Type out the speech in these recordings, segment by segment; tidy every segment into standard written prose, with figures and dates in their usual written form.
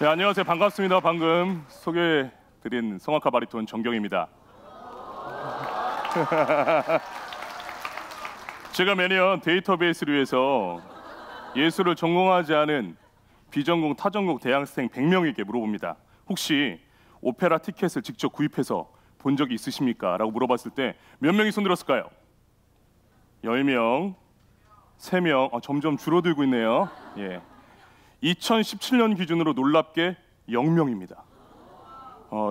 네, 안녕하세요. 반갑습니다. 방금 소개해드린 성악가 바리톤 정경입니다. 제가 매년 데이터베이스를 위해서 예술을 전공하지 않은 비전공, 타전공 대학생 100명에게 물어봅니다. 혹시 오페라 티켓을 직접 구입해서 본 적이 있으십니까? 라고 물어봤을 때 몇 명이 손들었을까요? 10명, 3명, 점점 줄어들고 있네요. 예. 2017년 기준으로 놀랍게 0명입니다.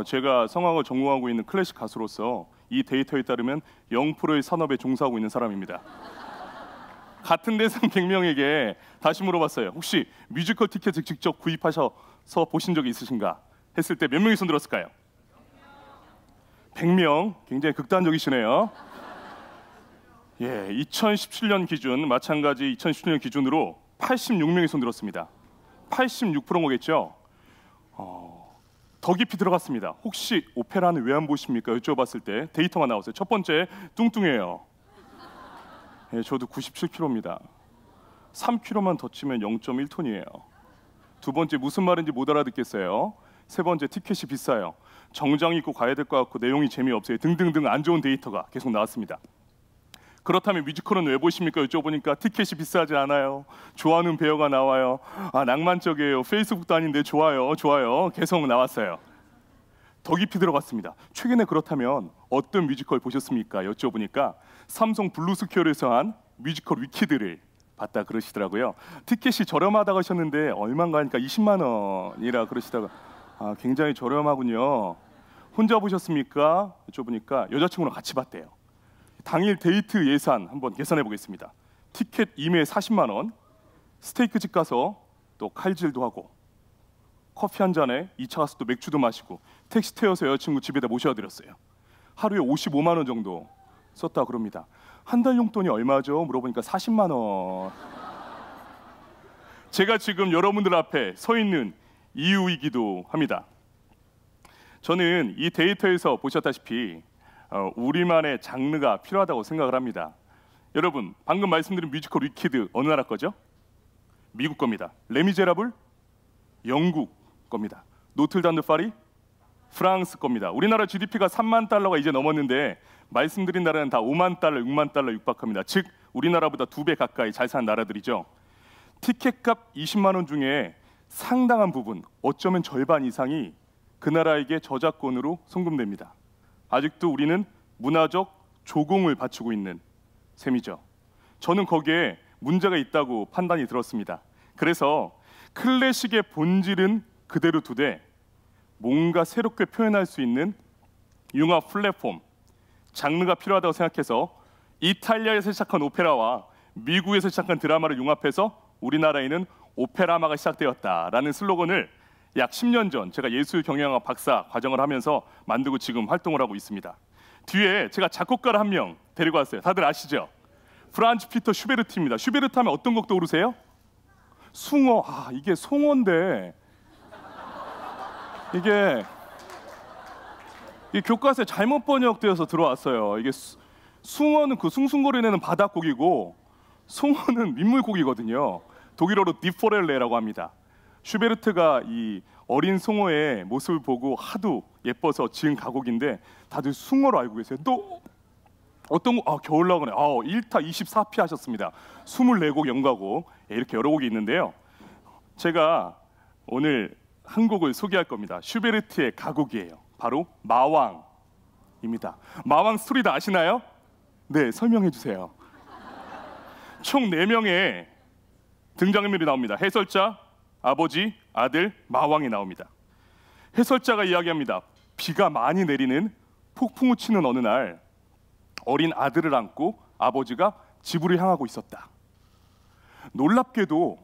제가 성악을 전공하고 있는 클래식 가수로서 이 데이터에 따르면 0%의 산업에 종사하고 있는 사람입니다. 같은 대상 100명에게 다시 물어봤어요. 혹시 뮤지컬 티켓을 직접 구입하셔서 보신 적이 있으신가? 했을 때 몇 명이 손들었을까요? 100명, 굉장히 극단적이시네요. 예, 2017년 기준, 마찬가지 2017년 기준으로 86명이 손들었습니다. 86%인 거겠죠? 더 깊이 들어갔습니다. 혹시 오페라는 왜 안 보십니까? 여쭤봤을 때 데이터가 나왔어요. 첫 번째, 뚱뚱해요. 예, 저도 97kg입니다. 3kg만 더 치면 0.1톤이에요. 두 번째, 무슨 말인지 못 알아듣겠어요. 세 번째, 티켓이 비싸요. 정장 입고 가야 될 것 같고 내용이 재미없어요. 등등등 안 좋은 데이터가 계속 나왔습니다. 그렇다면 뮤지컬은 왜 보십니까? 여쭤보니까 티켓이 비싸지 않아요. 좋아하는 배우가 나와요. 낭만적이에요. 페이스북도 아닌데 좋아요. 계속 나왔어요. 더 깊이 들어갔습니다. 최근에 그렇다면 어떤 뮤지컬 보셨습니까? 여쭤보니까 삼성 블루스퀘어에서 한 뮤지컬 위키드를 봤다 그러시더라고요. 티켓이 저렴하다고 하셨는데 얼마인가 하니까 20만 원이라 그러시다가 굉장히 저렴하군요. 혼자 보셨습니까? 여쭤보니까 여자친구랑 같이 봤대요. 당일 데이트 예산 한번 계산해 보겠습니다. 티켓 이매에 40만 원, 스테이크집 가서 또 칼질도 하고 커피 한 잔에 2차 가서 또 맥주도 마시고 택시 태워서 여자친구 집에다 모셔다 드렸어요. 하루에 55만 원 정도 썼다 그럽니다. 한 달 용돈이 얼마죠? 물어보니까 40만 원. 제가 지금 여러분들 앞에 서 있는 이유이기도 합니다. 저는 이 데이터에서 보셨다시피 우리만의 장르가 필요하다고 생각을 합니다. 여러분, 방금 말씀드린 뮤지컬 위키드 어느 나라 거죠? 미국 겁니다. 레미제라블? 영국 겁니다. 노틀담 드 파리? 프랑스 겁니다. 우리나라 GDP가 3만 달러가 이제 넘었는데 말씀드린 나라는 다 5만 달러, 6만 달러 육박합니다. 즉 우리나라보다 2배 가까이 잘 사는 나라들이죠. 티켓값 20만 원 중에 상당한 부분, 어쩌면 절반 이상이 그 나라에게 저작권으로 송금됩니다. 아직도 우리는 문화적 조공을 바치고 있는 셈이죠. 저는 거기에 문제가 있다고 판단이 들었습니다. 그래서 클래식의 본질은 그대로 두되 뭔가 새롭게 표현할 수 있는 융합 플랫폼, 장르가 필요하다고 생각해서 이탈리아에서 시작한 오페라와 미국에서 시작한 드라마를 융합해서 우리나라에는 오페라마가 시작되었다라는 슬로건을 약 10년 전 제가 예술 경영학 박사 과정을 하면서 만들고 지금 활동을 하고 있습니다. 뒤에 제가 작곡가를 한 명 데리고 왔어요. 다들 아시죠? 프란츠 피터 슈베르트입니다. 슈베르트 하면 어떤 곡 떠오르세요? 숭어. 이게 송어인데 이게 교과서에 잘못 번역되어서 들어왔어요. 이게 숭어는 그 숭숭거리는 바닷고기고 송어는 민물고기거든요. 독일어로 디포렐레라고 합니다. 슈베르트가 이 어린 송어의 모습을 보고 하도 예뻐서 지은 가곡인데 다들 숭어로 알고 계세요. 또 어떤 곡? 겨울나그네. 1타 24피 하셨습니다. 24곡 연가곡 이렇게 여러 곡이 있는데요. 제가 오늘 한 곡을 소개할 겁니다. 슈베르트의 가곡이에요. 바로 마왕입니다. 마왕 스토리 다 아시나요? 네, 설명해 주세요. 총 4명의 등장인물이 나옵니다. 해설자, 아버지, 아들, 마왕이 나옵니다. 해설자가 이야기합니다. 비가 많이 내리는 폭풍우 치는 어느 날 어린 아들을 안고 아버지가 집으로 향하고 있었다. 놀랍게도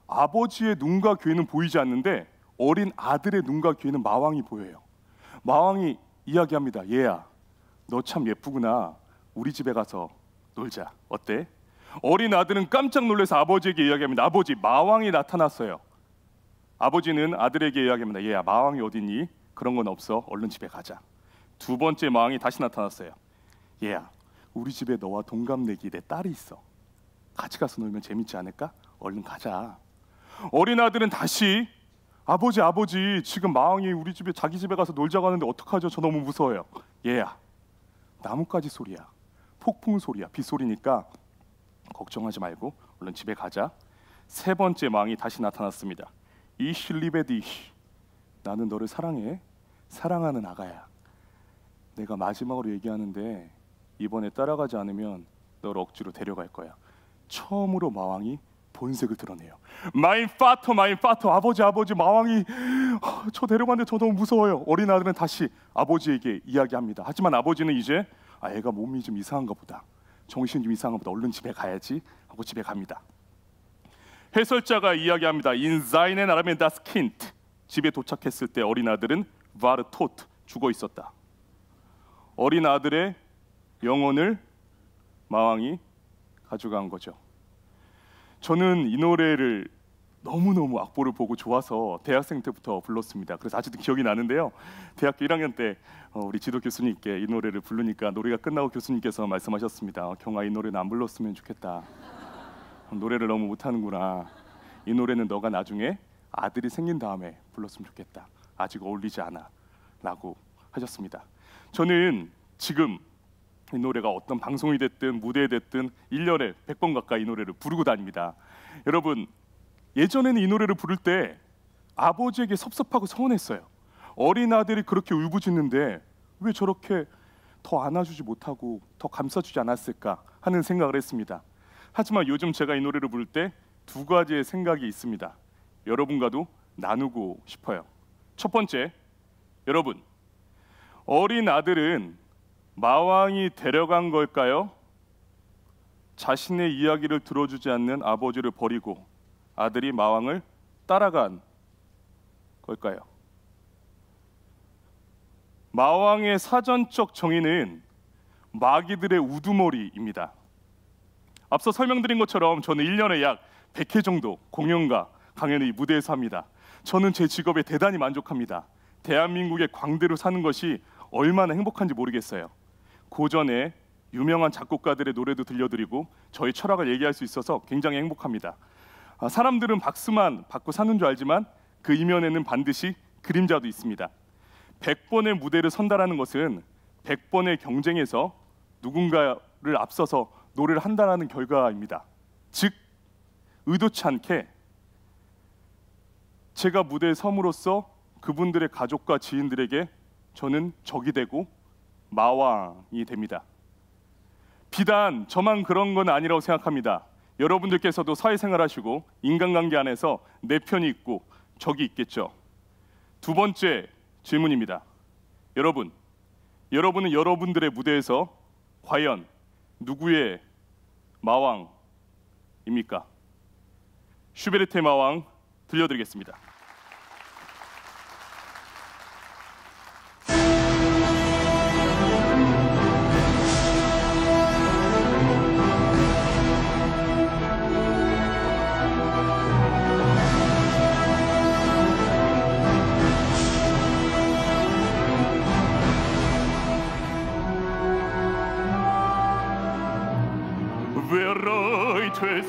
아버지의 눈과 귀에는 보이지 않는데 어린 아들의 눈과 귀에는 마왕이 보여요. 마왕이 이야기합니다. 얘야, 너 참 예쁘구나. 우리 집에 가서 놀자. 어때? 어린 아들은 깜짝 놀라서 아버지에게 이야기합니다. 아버지, 마왕이 나타났어요. 아버지는 아들에게 이야기합니다. 얘야, 마왕이 어디니? 그런 건 없어. 얼른 집에 가자. 두 번째 마왕이 다시 나타났어요. 얘야, 우리 집에 너와 동갑내기 내 딸이 있어. 같이 가서 놀면 재밌지 않을까? 얼른 가자. 어린 아들은 다시 아버지, 지금 마왕이 우리 집에 자기 집에 가서 놀자고 하는데 어떡하죠? 저 너무 무서워요. 얘야, 나뭇가지 소리야, 폭풍 소리야, 빗소리니까 걱정하지 말고 얼른 집에 가자. 세 번째 마왕이 다시 나타났습니다. Ich liebe dich. 나는 너를 사랑해. 사랑하는 아가야. 내가 마지막으로 얘기하는데 이번에 따라가지 않으면 너를 억지로 데려갈 거야. 처음으로 마왕이 본색을 드러내요. Mein Vater, 아버지, 마왕이 저 데려가는데 저 너무 무서워요. 어린 아들은 다시 아버지에게 이야기합니다. 하지만 아버지는 이제 애가 몸이 좀 이상한가 보다, 정신이 좀 이상한가 보다, 얼른 집에 가야지 하고 집에 갑니다. 해설자가 이야기합니다. In seinen Armen das Kind. 집에 도착했을 때 어린 아들은 war tot, 죽어 있었다. 어린 아들의 영혼을 마왕이 가져간 거죠. 저는 이 노래를 너무너무 악보를 보고 좋아서 대학생 때부터 불렀습니다. 그래서 아직도 기억이 나는데요. 대학교 1학년 때 우리 지도 교수님께 이 노래를 부르니까 노래가 끝나고 교수님께서 말씀하셨습니다. 경아, 이 노래는 안 불렀으면 좋겠다. 노래를 너무 못하는구나. 이 노래는 너가 나중에 아들이 생긴 다음에 불렀으면 좋겠다. 아직 어울리지 않아 라고 하셨습니다. 저는 지금 이 노래가 어떤 방송이 됐든 무대에 됐든 1년에 100번 가까이 이 노래를 부르고 다닙니다. 여러분, 예전에는 이 노래를 부를 때 아버지에게 섭섭하고 서운했어요. 어린 아들이 그렇게 울부짖는데 왜 저렇게 더 안아주지 못하고 더 감싸주지 않았을까 하는 생각을 했습니다. 하지만 요즘 제가 이 노래를 부를 때 두 가지의 생각이 있습니다. 여러분과도 나누고 싶어요. 첫 번째, 여러분, 어린 아들은 마왕이 데려간 걸까요? 자신의 이야기를 들어주지 않는 아버지를 버리고 아들이 마왕을 따라간 걸까요? 마왕의 사전적 정의는 마귀들의 우두머리입니다. 앞서 설명드린 것처럼 저는 1년에 약 100회 정도 공연과 강연을 무대에서 합니다. 저는 제 직업에 대단히 만족합니다. 대한민국의 광대로 사는 것이 얼마나 행복한지 모르겠어요. 고전에 유명한 작곡가들의 노래도 들려드리고 저희 철학을 얘기할 수 있어서 굉장히 행복합니다. 사람들은 박수만 받고 사는 줄 알지만 그 이면에는 반드시 그림자도 있습니다. 100번의 무대를 선다라는 것은 100번의 경쟁에서 누군가를 앞서서 노래를 한다는 결과입니다. 즉, 의도치 않게 제가 무대에 섬으로써 그분들의 가족과 지인들에게 저는 적이 되고 마왕이 됩니다. 비단 저만 그런 건 아니라고 생각합니다. 여러분들께서도 사회생활 하시고 인간관계 안에서 내 편이 있고 적이 있겠죠. 두 번째 질문입니다. 여러분은 여러분들의 무대에서 과연 누구의 마왕입니까? 슈베르트의 마왕 들려드리겠습니다.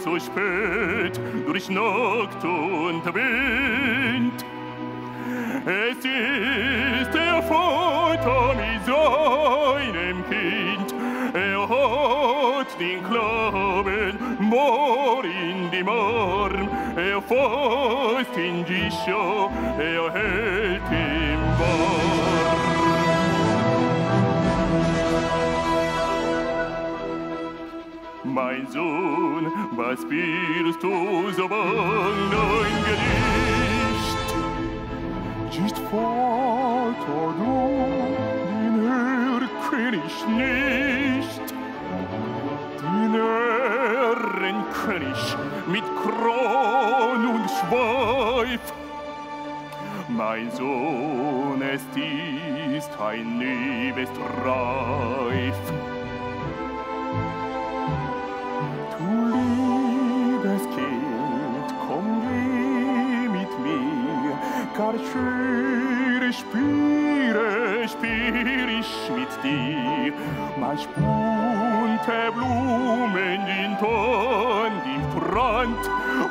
So spät durch Nacht und Wind. Es ist der Vater mit seinem Kind. Hat den Glauben more in dem Arm. Fasst ihn sicher, hält ihn warm. Mein Sohn, was spielst du so bang dein Gedicht? Just Vater, du, den erkenn ich nicht. Den erkenn ich mit Kron und Schweif. Mein Sohn, es ist ein Liebesstreif. Spiele ich mit dir, mein Spund bunte Blumen in Ton, in Brand.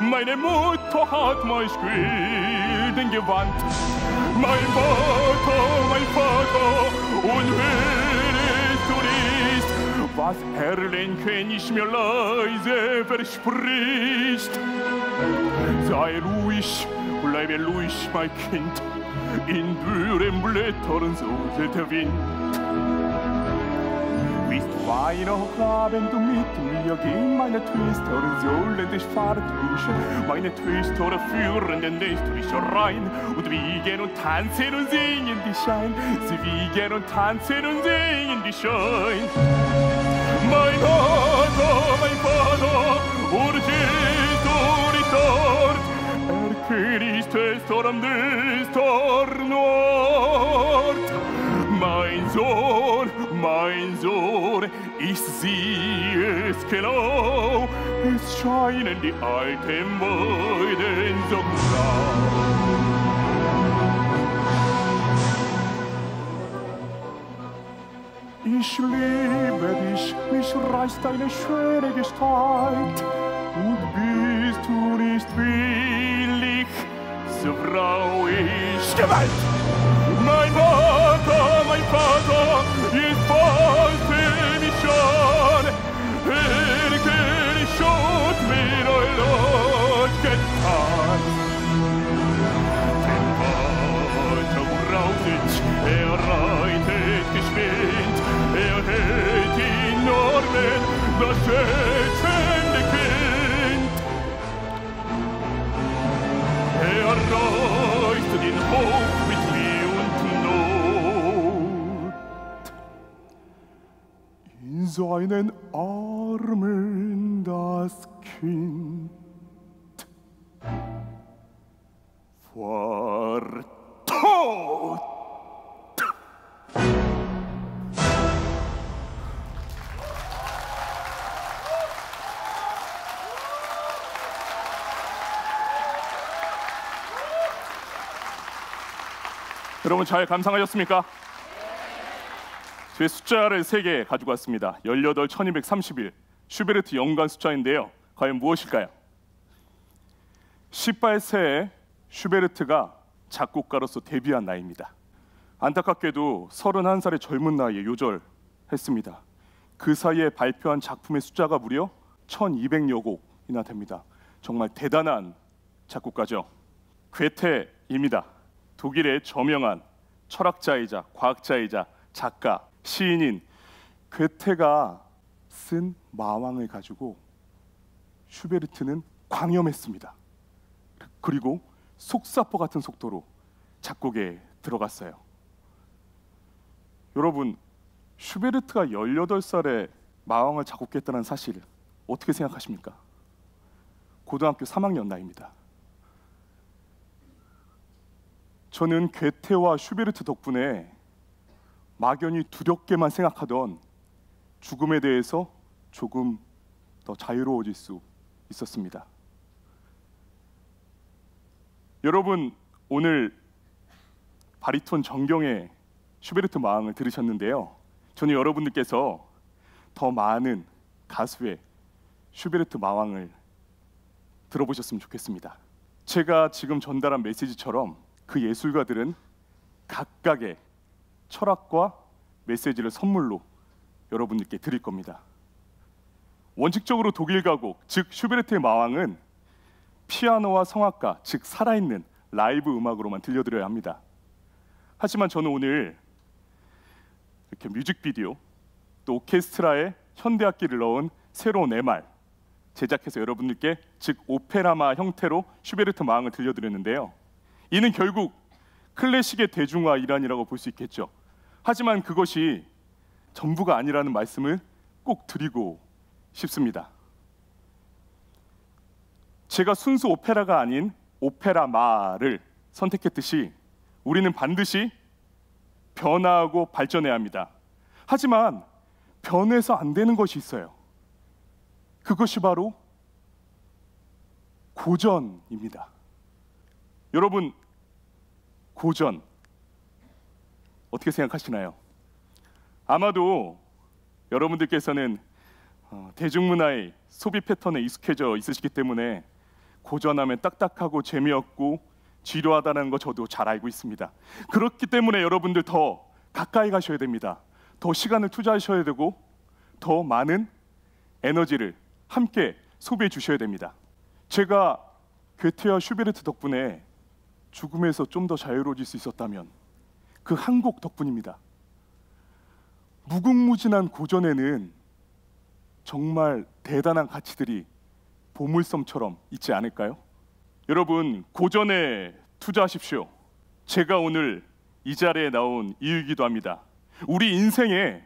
Meine Mutter hat mein Schweden gewandt. Mein Vater, und hörest du nicht, was Erlenkönig mir leise verspricht? Sei ruhig, bleibe ruhig, mein Kind, in dürren Blättern säuselt der Wind. Willst Weihnachtsabend du mit mir gehen, meine Twister sollen dich vertuschen, meine Twister führen den Nächt durch rein und wiegen und tanzen und singen die Schein, sie wiegen und tanzen und singen die Schein. Mein Vater, und ist dort, König des Storm des Nord. Mein Sohn, ich sehe es genau, es scheinen die alten Weiden so grau. Ich liebe dich, mich reißt deine schöne Gestalt, und bist du nicht willig, so brauch ich Gewalt. Mein Vater, ist fast für mich schon, der König schon mir Leid getan. Den Vater braucht ich, reitet geschwind, hält die Normen, das schützende Kind. Reißt den Hof mit Weh und Not. In seinen Armen das Kind vor Tod. 여러분 잘 감상하셨습니까? 제 숫자를 3개 가지고 왔습니다. 18, 1231 슈베르트 연간 숫자인데요. 과연 무엇일까요? 18세에 슈베르트가 작곡가로서 데뷔한 나이입니다. 안타깝게도 31살의 젊은 나이에 요절했습니다. 그 사이에 발표한 작품의 숫자가 무려 1200여 곡이나 됩니다. 정말 대단한 작곡가죠. 괴테입니다. 독일의 저명한 철학자이자 과학자이자 작가, 시인인 괴테가 쓴 마왕을 가지고 슈베르트는 광염했습니다. 그리고 속사포 같은 속도로 작곡에 들어갔어요. 여러분, 슈베르트가 18살에 마왕을 작곡했다는 사실 어떻게 생각하십니까? 고등학교 3학년 나이입니다. 저는 괴테와 슈베르트 덕분에 막연히 두렵게만 생각하던 죽음에 대해서 조금 더 자유로워질 수 있었습니다. 여러분, 오늘 바리톤 정경의 슈베르트 마왕을 들으셨는데요. 저는 여러분들께서 더 많은 가수의 슈베르트 마왕을 들어보셨으면 좋겠습니다. 제가 지금 전달한 메시지처럼 그 예술가들은 각각의 철학과 메시지를 선물로 여러분들께 드릴 겁니다. 원칙적으로 독일 가곡, 즉 슈베르트의 마왕은 피아노와 성악가, 즉 살아있는 라이브 음악으로만 들려드려야 합니다. 하지만 저는 오늘 이렇게 뮤직비디오, 또 오케스트라에 현대악기를 넣은 새로운 MR 제작해서 여러분들께 즉 오페라마 형태로 슈베르트 마왕을 들려드렸는데요. 이는 결국 클래식의 대중화 일환이라고 볼 수 있겠죠. 하지만 그것이 전부가 아니라는 말씀을 꼭 드리고 싶습니다. 제가 순수 오페라가 아닌 오페라마를 선택했듯이 우리는 반드시 변화하고 발전해야 합니다. 하지만 변해서 안 되는 것이 있어요. 그것이 바로 고전입니다. 여러분, 고전 어떻게 생각하시나요? 아마도 여러분들께서는 대중문화의 소비 패턴에 익숙해져 있으시기 때문에 고전하면 딱딱하고 재미없고 지루하다는 거 저도 잘 알고 있습니다. 그렇기 때문에 여러분들 더 가까이 가셔야 됩니다. 더 시간을 투자하셔야 되고 더 많은 에너지를 함께 소비해 주셔야 됩니다. 제가 괴테와 슈베르트 덕분에 죽음에서 좀 더 자유로워질 수 있었다면 그 한 곡 덕분입니다. 무궁무진한 고전에는 정말 대단한 가치들이 보물섬처럼 있지 않을까요? 여러분, 고전에 투자하십시오. 제가 오늘 이 자리에 나온 이유이기도 합니다. 우리 인생에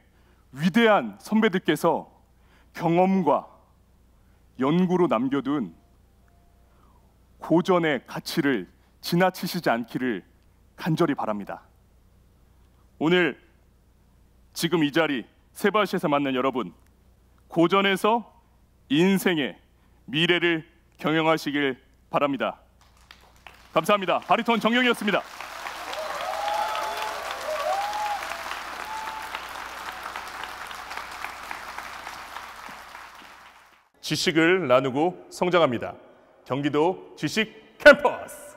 위대한 선배들께서 경험과 연구로 남겨둔 고전의 가치를 지나치시지 않기를 간절히 바랍니다. 오늘 지금 이 자리 세바시에서 만난 여러분, 고전에서 인생의 미래를 경영하시길 바랍니다. 감사합니다. 바리톤 정영이었습니다. 지식을 나누고 성장합니다. 경기도 지식 캠퍼스.